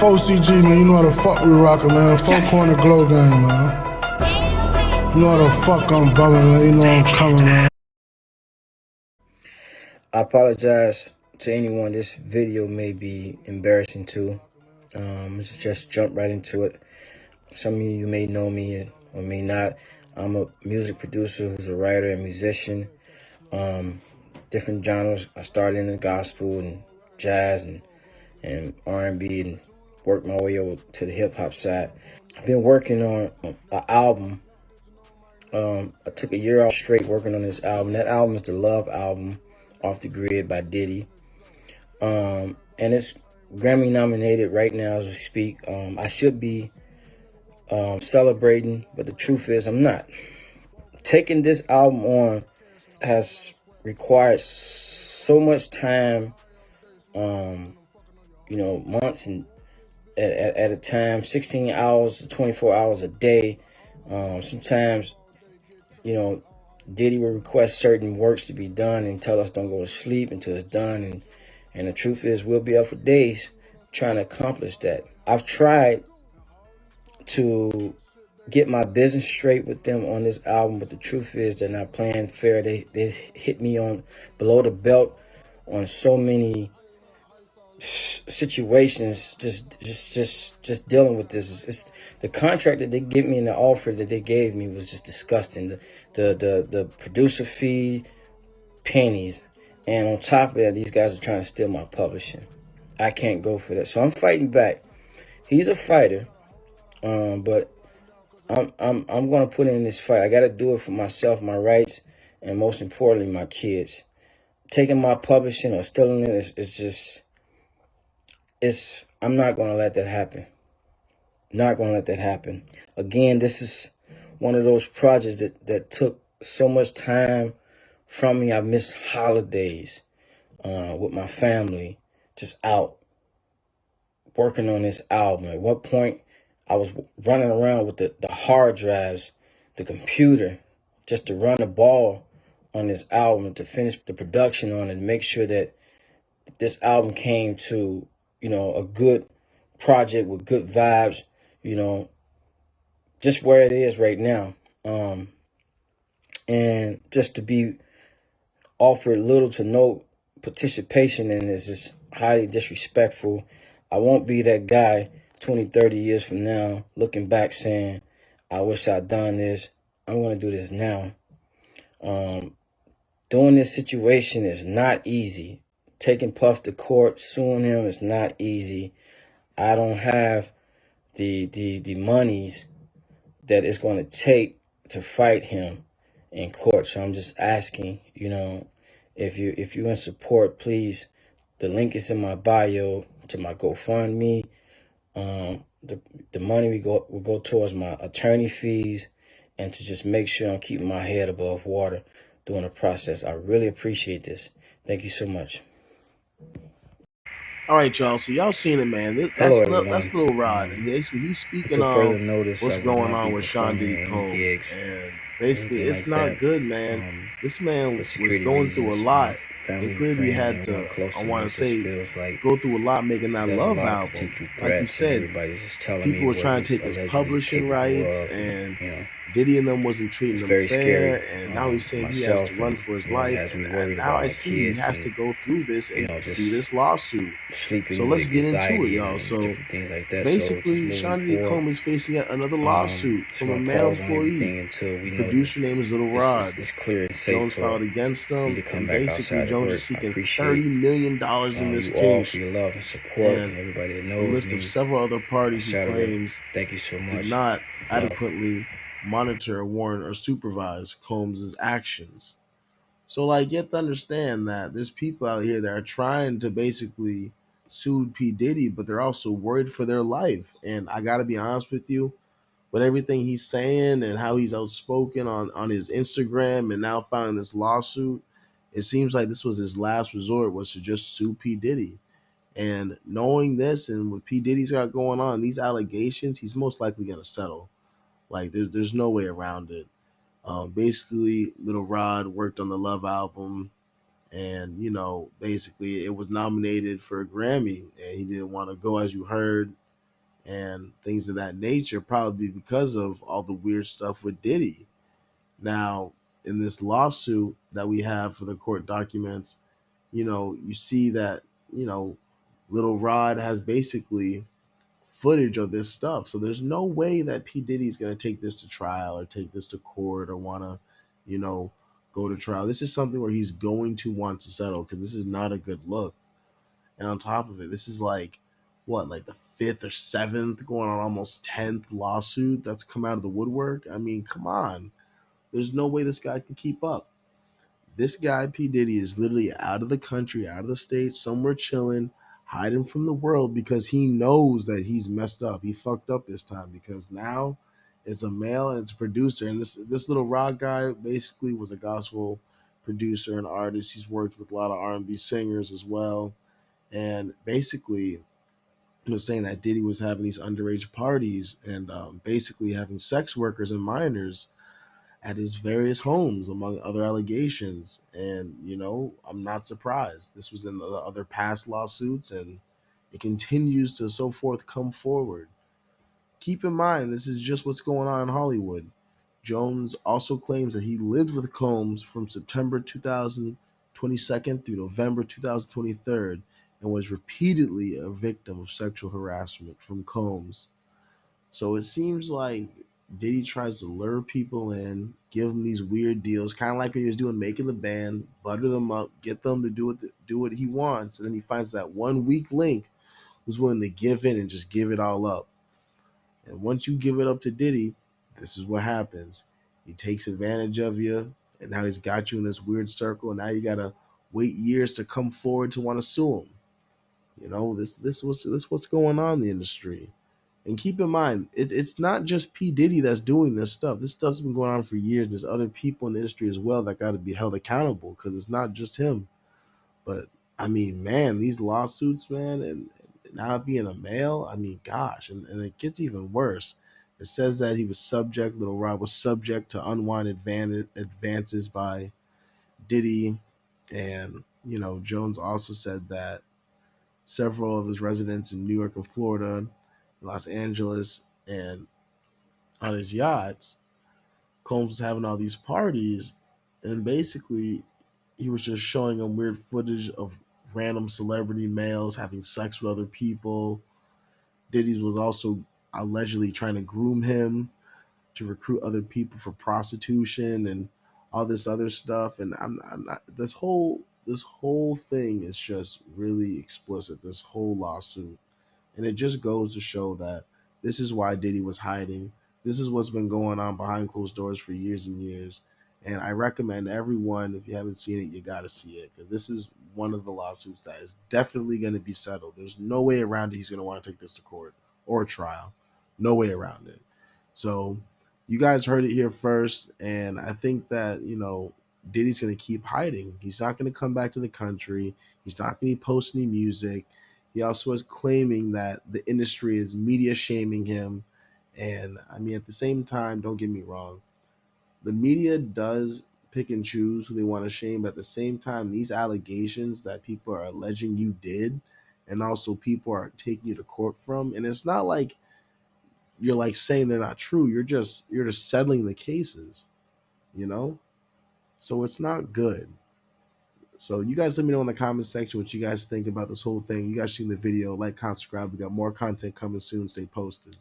4CG, man, you know how the fuck we rockin', man. Four corner glow gang, man. You know how the fuck I'm bumming, man. You know I'm coming, man. I apologize to anyone this video may be embarrassing to. Let's just jump right into it. Some of you may know me or may not. I'm a music producer who's a writer and musician. Different genres. I started in the gospel and jazz and R&B and worked my way over to the hip hop side. I've been working on an album. I took a year off straight working on this album. That album is the Love album, Off the Grid by Diddy. And it's Grammy nominated right now as we speak. I should be celebrating, but the truth is I'm not. Taking this album on has required so much time, months and at a time, 16 hours to 24 hours a day. Sometimes, Diddy will request certain works to be done and tell us don't go to sleep until it's done. And the truth is we'll be up for days trying to accomplish that. I've tried to get my business straight with them on this album, but the truth is they're not playing fair. They hit me on below the belt on so many situations. Just dealing with this. It's the contract that they give me and the offer that they gave me was just disgusting. The producer fee, pennies, and on top of that, these guys are trying to steal my publishing. I can't go for that, so I'm fighting back. He's a fighter, but I'm gonna put in this fight. I gotta do it for myself, my rights, and most importantly, my kids. Taking my publishing or stealing it I'm not gonna let that happen. Not gonna let that happen. Again, this is one of those projects that took so much time from me. I missed holidays with my family, just out working on this album. At what point I was running around with the hard drives, the computer, just to run the ball on this album, to finish the production on it, and make sure that this album came to, a good project with good vibes, just where it is right now. And just to be offered little to no participation in this is highly disrespectful. I won't be that guy 20, 30 years from now looking back saying, I wish I'd done this. I'm going to do this now. Doing this situation is not easy. Taking Puff to court, suing him is not easy. I don't have the monies that it's going to take to fight him in court. So I'm just asking, if you're in support, please. The link is in my bio to my GoFundMe. The money will go towards my attorney fees and to just make sure I'm keeping my head above water during the process. I really appreciate this. Thank you so much. All right, y'all. So y'all seen it, man. That's Lil Rod, and basically he's speaking on what's going on with Sean Diddy Combs, and basically it's not good, man. This man was going through a lot. They clearly had to, I want to say, go through a lot making that Love album. Like you said, people were trying to take his publishing rights, and Diddy and them wasn't treating him fair, and now he's saying he has to run for his life, and now I see he has to go through this and do this lawsuit. So let's get into it, y'all. So basically, Sean Diddy Combs is facing yet another lawsuit from a male employee. The producer name is Lil Rod. Jones filed against him, and basically Jones is seeking $30 million in this case, and a list of several other parties he claims did not adequately monitor, warn, or supervise Combs' actions. So, you have to understand that there's people out here that are trying to basically sue P. Diddy, but they're also worried for their life. And I got to be honest with you, with everything he's saying and how he's outspoken on his Instagram and now filing this lawsuit, it seems like this was his last resort, was to just sue P. Diddy. And knowing this and what P. Diddy's got going on, these allegations, he's most likely going to settle. There's no way around it. Basically, Lil Rod worked on the Love album, and basically it was nominated for a Grammy, and he didn't want to go, as you heard. and things of that nature, probably because of all the weird stuff with Diddy. Now, in this lawsuit that we have for the court documents, you see that, Little Rod has basically footage of this stuff. So there's no way that P. Diddy's going to take this to trial or take this to court or want to, you know, go to trial. This is something where he's going to want to settle because this is not a good look. And on top of it, this is like the fifth or seventh, going on almost 10th lawsuit that's come out of the woodwork. I mean, come on. There's no way this guy can keep up. This guy, P. Diddy, is literally out of the country, out of the state, somewhere chilling, hiding from the world because he knows that he's messed up. He fucked up this time because now it's a male and it's a producer. And this little rock guy basically was a gospel producer and artist. He's worked with a lot of R&B singers as well. And basically, he was saying that Diddy was having these underage parties and basically having sex workers and minors at his various homes, among other allegations. And, I'm not surprised. This was in the other past lawsuits, and it continues to so forth come forward. Keep in mind, this is just what's going on in Hollywood. Jones also claims that he lived with Combs from September 2022 through November 2023 and was repeatedly a victim of sexual harassment from Combs. So it seems like Diddy tries to lure people in, give them these weird deals, kind of like when he was doing Making the Band, butter them up, get them to do what he wants, and then he finds that one weak link who's willing to give in and just give it all up. And once you give it up to Diddy, this is what happens. He takes advantage of you, and now he's got you in this weird circle, and now you gotta wait years to come forward to want to sue him. This what's going on in the industry. And keep in mind, it's not just P. Diddy that's doing this stuff. This stuff's been going on for years. There's other people in the industry as well that got to be held accountable because it's not just him. But, I mean, man, these lawsuits, man, and now being a male, I mean, gosh, and it gets even worse. It says that Little Rod was subject to unwanted advances by Diddy. And, Jones also said that several of his residents in New York and Florida, Los Angeles, and on his yachts, Combs was having all these parties, and basically he was just showing them weird footage of random celebrity males having sex with other people. Diddy was also allegedly trying to groom him to recruit other people for prostitution and all this other stuff. And I'm not this whole thing is just really explicit. This whole lawsuit. And it just goes to show that this is why Diddy was hiding. This is what's been going on behind closed doors for years and years. And I recommend everyone, if you haven't seen it, you got to see it. Because this is one of the lawsuits that is definitely going to be settled. There's no way around it. He's going to want to take this to court or trial. No way around it. So you guys heard it here first. And I think that, Diddy's going to keep hiding. He's not going to come back to the country. He's not going to post any music. He also is claiming that the industry is media shaming him. And I mean, at the same time, don't get me wrong, the media does pick and choose who they want to shame. But at the same time, these allegations that people are alleging you did, and also people are taking you to court from, and it's not like you're like saying they're not true. You're just settling the cases, So it's not good. So you guys let me know in the comment section what you guys think about this whole thing. You guys seen the video, like, comment, subscribe. We got more content coming soon. Stay posted.